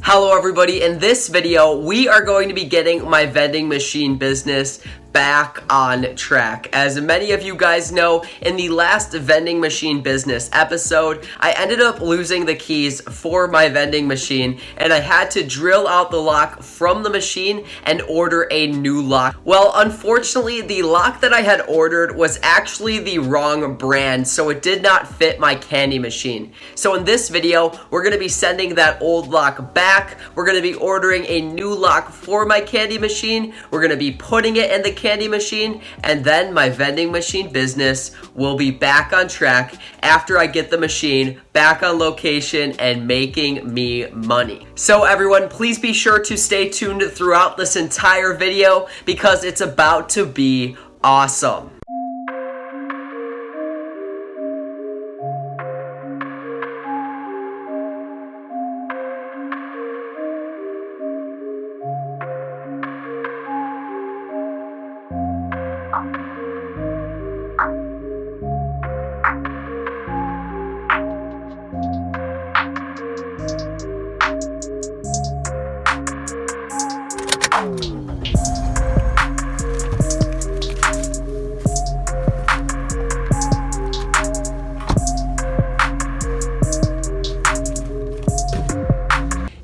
Hello everybody, in this video we are going to be getting my vending machine business back on track. As many of you guys know, in the last vending machine business episode, I ended up losing the keys for my vending machine and I had to drill out the lock from the machine and order a new lock. Well, unfortunately, the lock that I had ordered was actually the wrong brand, so it did not fit my candy machine. So in this video, we're going to be sending that old lock back. We're going to be ordering a new lock for my candy machine. We're going to be putting it in the candy machine, and then my vending machine business will be back on track after I get the machine back on location and making me money. So everyone, please be sure to stay tuned throughout this entire video because it's about to be awesome.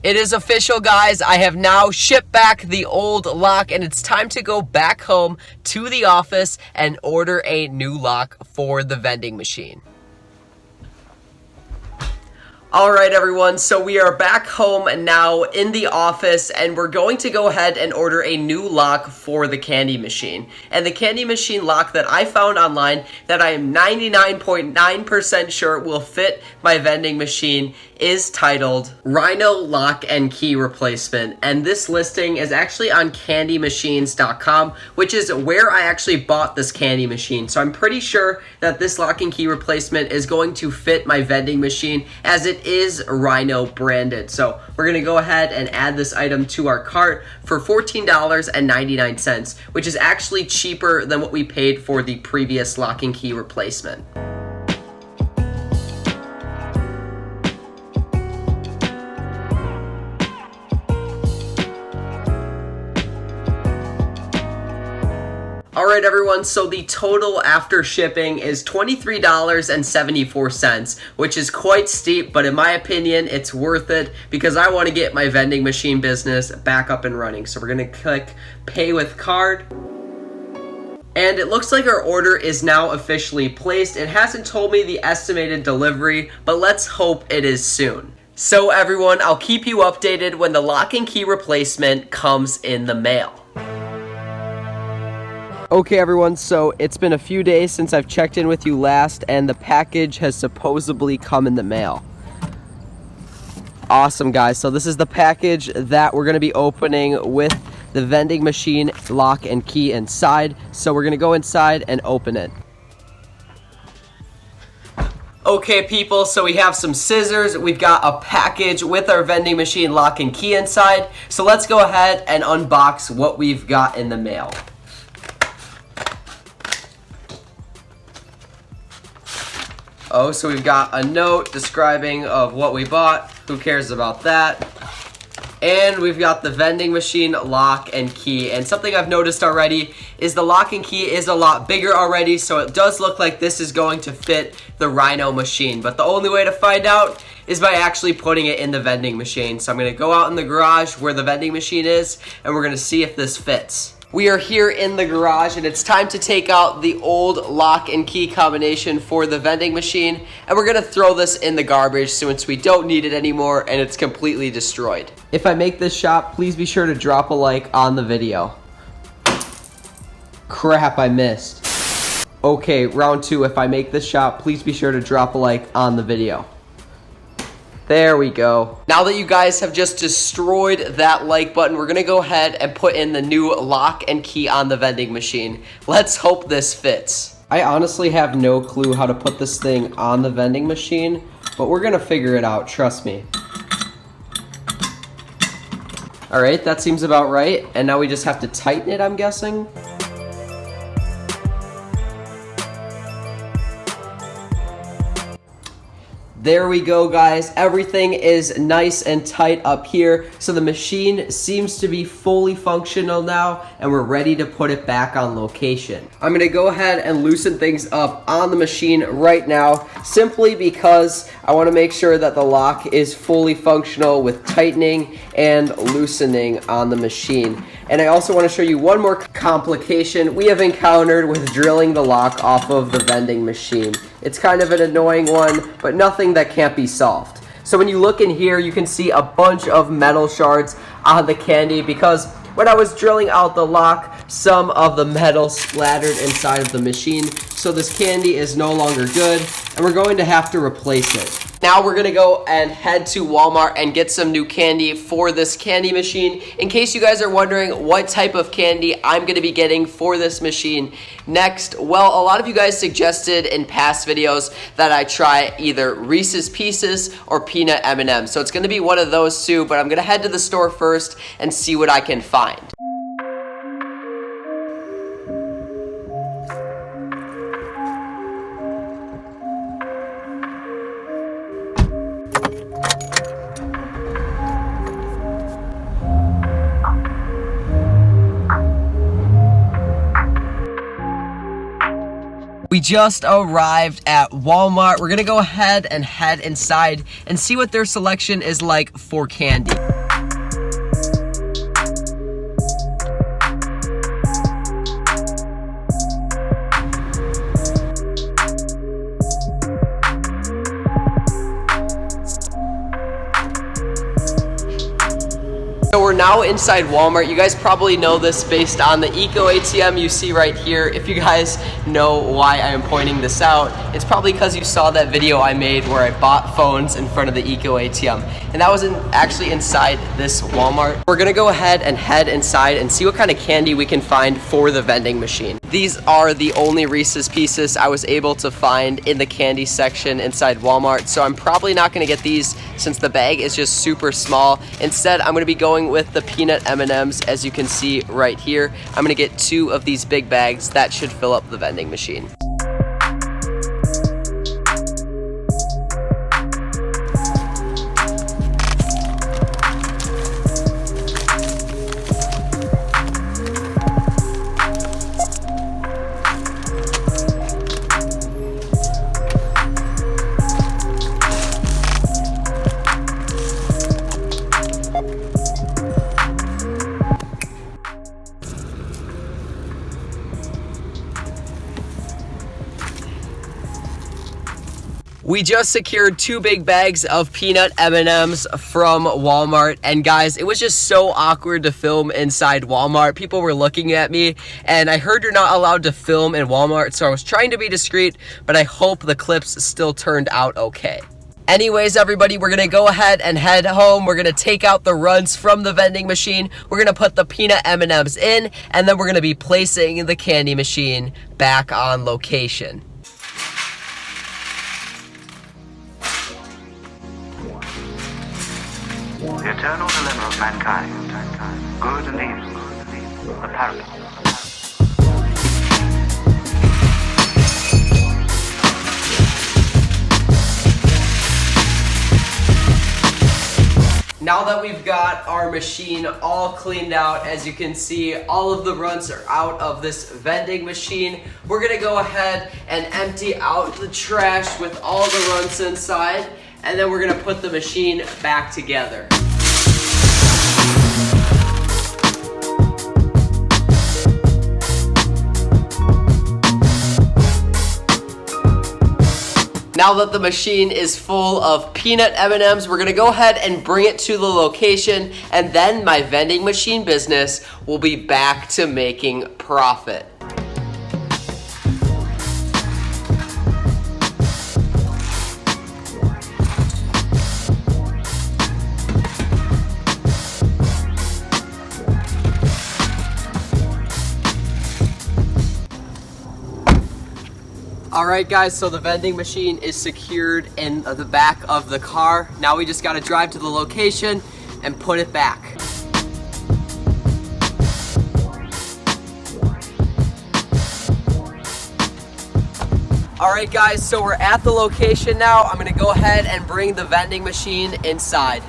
It is official, guys. I have now shipped back the old lock and it's time to go back home to the office and order a new lock for the vending machine. Alright everyone, so we are back home now in the office and we're going to go ahead and order a new lock for the candy machine. And the candy machine lock that I found online that I am 99.9% sure will fit my vending machine is titled Rhino Lock and Key Replacement. And this listing is actually on candymachines.com, which is where I actually bought this candy machine. So I'm pretty sure that this lock and key replacement is going to fit my vending machine as it is Rhino branded. So we're going to go ahead and add this item to our cart for $14.99, which is actually cheaper than what we paid for the previous lock and key replacement. Alright everyone, so the total after shipping is $23.74, which is quite steep, but in my opinion, it's worth it because I want to get my vending machine business back up and running. So we're going to click Pay with Card. And it looks like our order is now officially placed. It hasn't told me the estimated delivery, but let's hope it is soon. So everyone, I'll keep you updated when the lock and key replacement comes in the mail. Okay everyone, so it's been a few days since I've checked in with you last and the package has supposedly come in the mail. Awesome guys, so this is the package that we're going to be opening with the vending machine lock and key inside. So we're going to go inside and open it. Okay people, so we have some scissors, we've got a package with our vending machine lock and key inside. So let's go ahead and unbox what we've got in the mail. Oh, so we've got a note describing of what we bought. Who cares about that? And we've got the vending machine lock and key. And something I've noticed already is the lock and key is a lot bigger already, so it does look like this is going to fit the Rhino machine. But the only way to find out is by actually putting it in the vending machine. So I'm going to go out in the garage where the vending machine is, and we're going to see if this fits. We are here in the garage and it's time to take out the old lock and key combination for the vending machine, and we're gonna throw this in the garbage since we don't need it anymore and it's completely destroyed. If I make this shot, please be sure to drop a like on the video. Crap, I missed. Okay, round two. If I make this shot, please be sure to drop a like on the video. There we go. Now that you guys have just destroyed that like button, we're gonna go ahead and put in the new lock and key on the vending machine. Let's hope this fits. I honestly have no clue how to put this thing on the vending machine, but we're gonna figure it out, trust me. All right, that seems about right. And now we just have to tighten it, I'm guessing. There we go, guys. Everything is nice and tight up here. So the machine seems to be fully functional now, and we're ready to put it back on location. I'm gonna go ahead and loosen things up on the machine right now, simply because I wanna make sure that the lock is fully functional with tightening and loosening on the machine. And I also wanna show you one more complication we have encountered with drilling the lock off of the vending machine. It's kind of an annoying one, but nothing that can't be solved. So when you look in here, you can see a bunch of metal shards on the candy because when I was drilling out the lock, some of the metal splattered inside of the machine. So this candy is no longer good, and we're going to have to replace it. Now we're gonna go and head to Walmart and get some new candy for this candy machine. In case you guys are wondering what type of candy I'm gonna be getting for this machine next, well, a lot of you guys suggested in past videos that I try either Reese's Pieces or peanut M&Ms. So it's gonna be one of those two, but I'm gonna head to the store first and see what I can find. We just arrived at Walmart. We're gonna go ahead and head inside and see what their selection is like for candy. So we're now inside Walmart. You guys probably know this based on the Eco ATM you see right here. If you guys know why I am pointing this out, it's probably because you saw that video I made where I bought phones in front of the Eco ATM. And that was actually inside this Walmart. We're gonna go ahead and head inside and see what kind of candy we can find for the vending machine. These are the only Reese's Pieces I was able to find in the candy section inside Walmart. So I'm probably not gonna get these since the bag is just super small. Instead, I'm gonna be going with the peanut M&Ms, as you can see right here. I'm gonna get 2 of these big bags. That should fill up the vending machine. We just secured 2 big bags of peanut M&Ms from Walmart, and guys, it was just so awkward to film inside Walmart. People were looking at me, and I heard you're not allowed to film in Walmart, so I was trying to be discreet, but I hope the clips still turned out okay. Anyways, everybody, we're gonna go ahead and head home. We're gonna take out the runs from the vending machine. We're gonna put the peanut M&Ms in, and then we're gonna be placing the candy machine back on location. The eternal dilemma of mankind, good and evil, the paradox. Now that we've got our machine all cleaned out, as you can see, all of the runs are out of this vending machine. We're gonna go ahead and empty out the trash with all the runs inside, and then we're gonna put the machine back together. Now that the machine is full of peanut M&Ms, we're gonna go ahead and bring it to the location, and then my vending machine business will be back to making profit. Alright guys, so the vending machine is secured in the back of the car. Now we just gotta drive to the location and put it back. Alright guys, so we're at the location now. I'm gonna go ahead and bring the vending machine inside.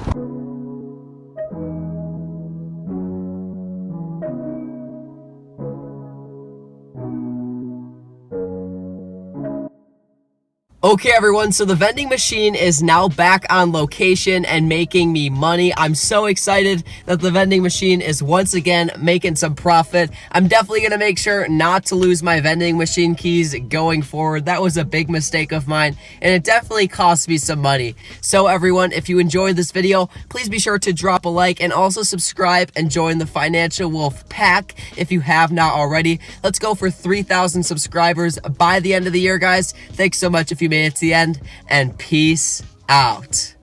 Okay everyone, so the vending machine is now back on location and making me money. I'm so excited that the vending machine is once again making some profit. I'm definitely going to make sure not to lose my vending machine keys going forward. That was a big mistake of mine and it definitely cost me some money. So everyone, if you enjoyed this video, please be sure to drop a like and also subscribe and join the Financial Wolf Pack if you have not already. Let's go for 3,000 subscribers by the end of the year, guys. Thanks so much if you made it to the end, and peace out.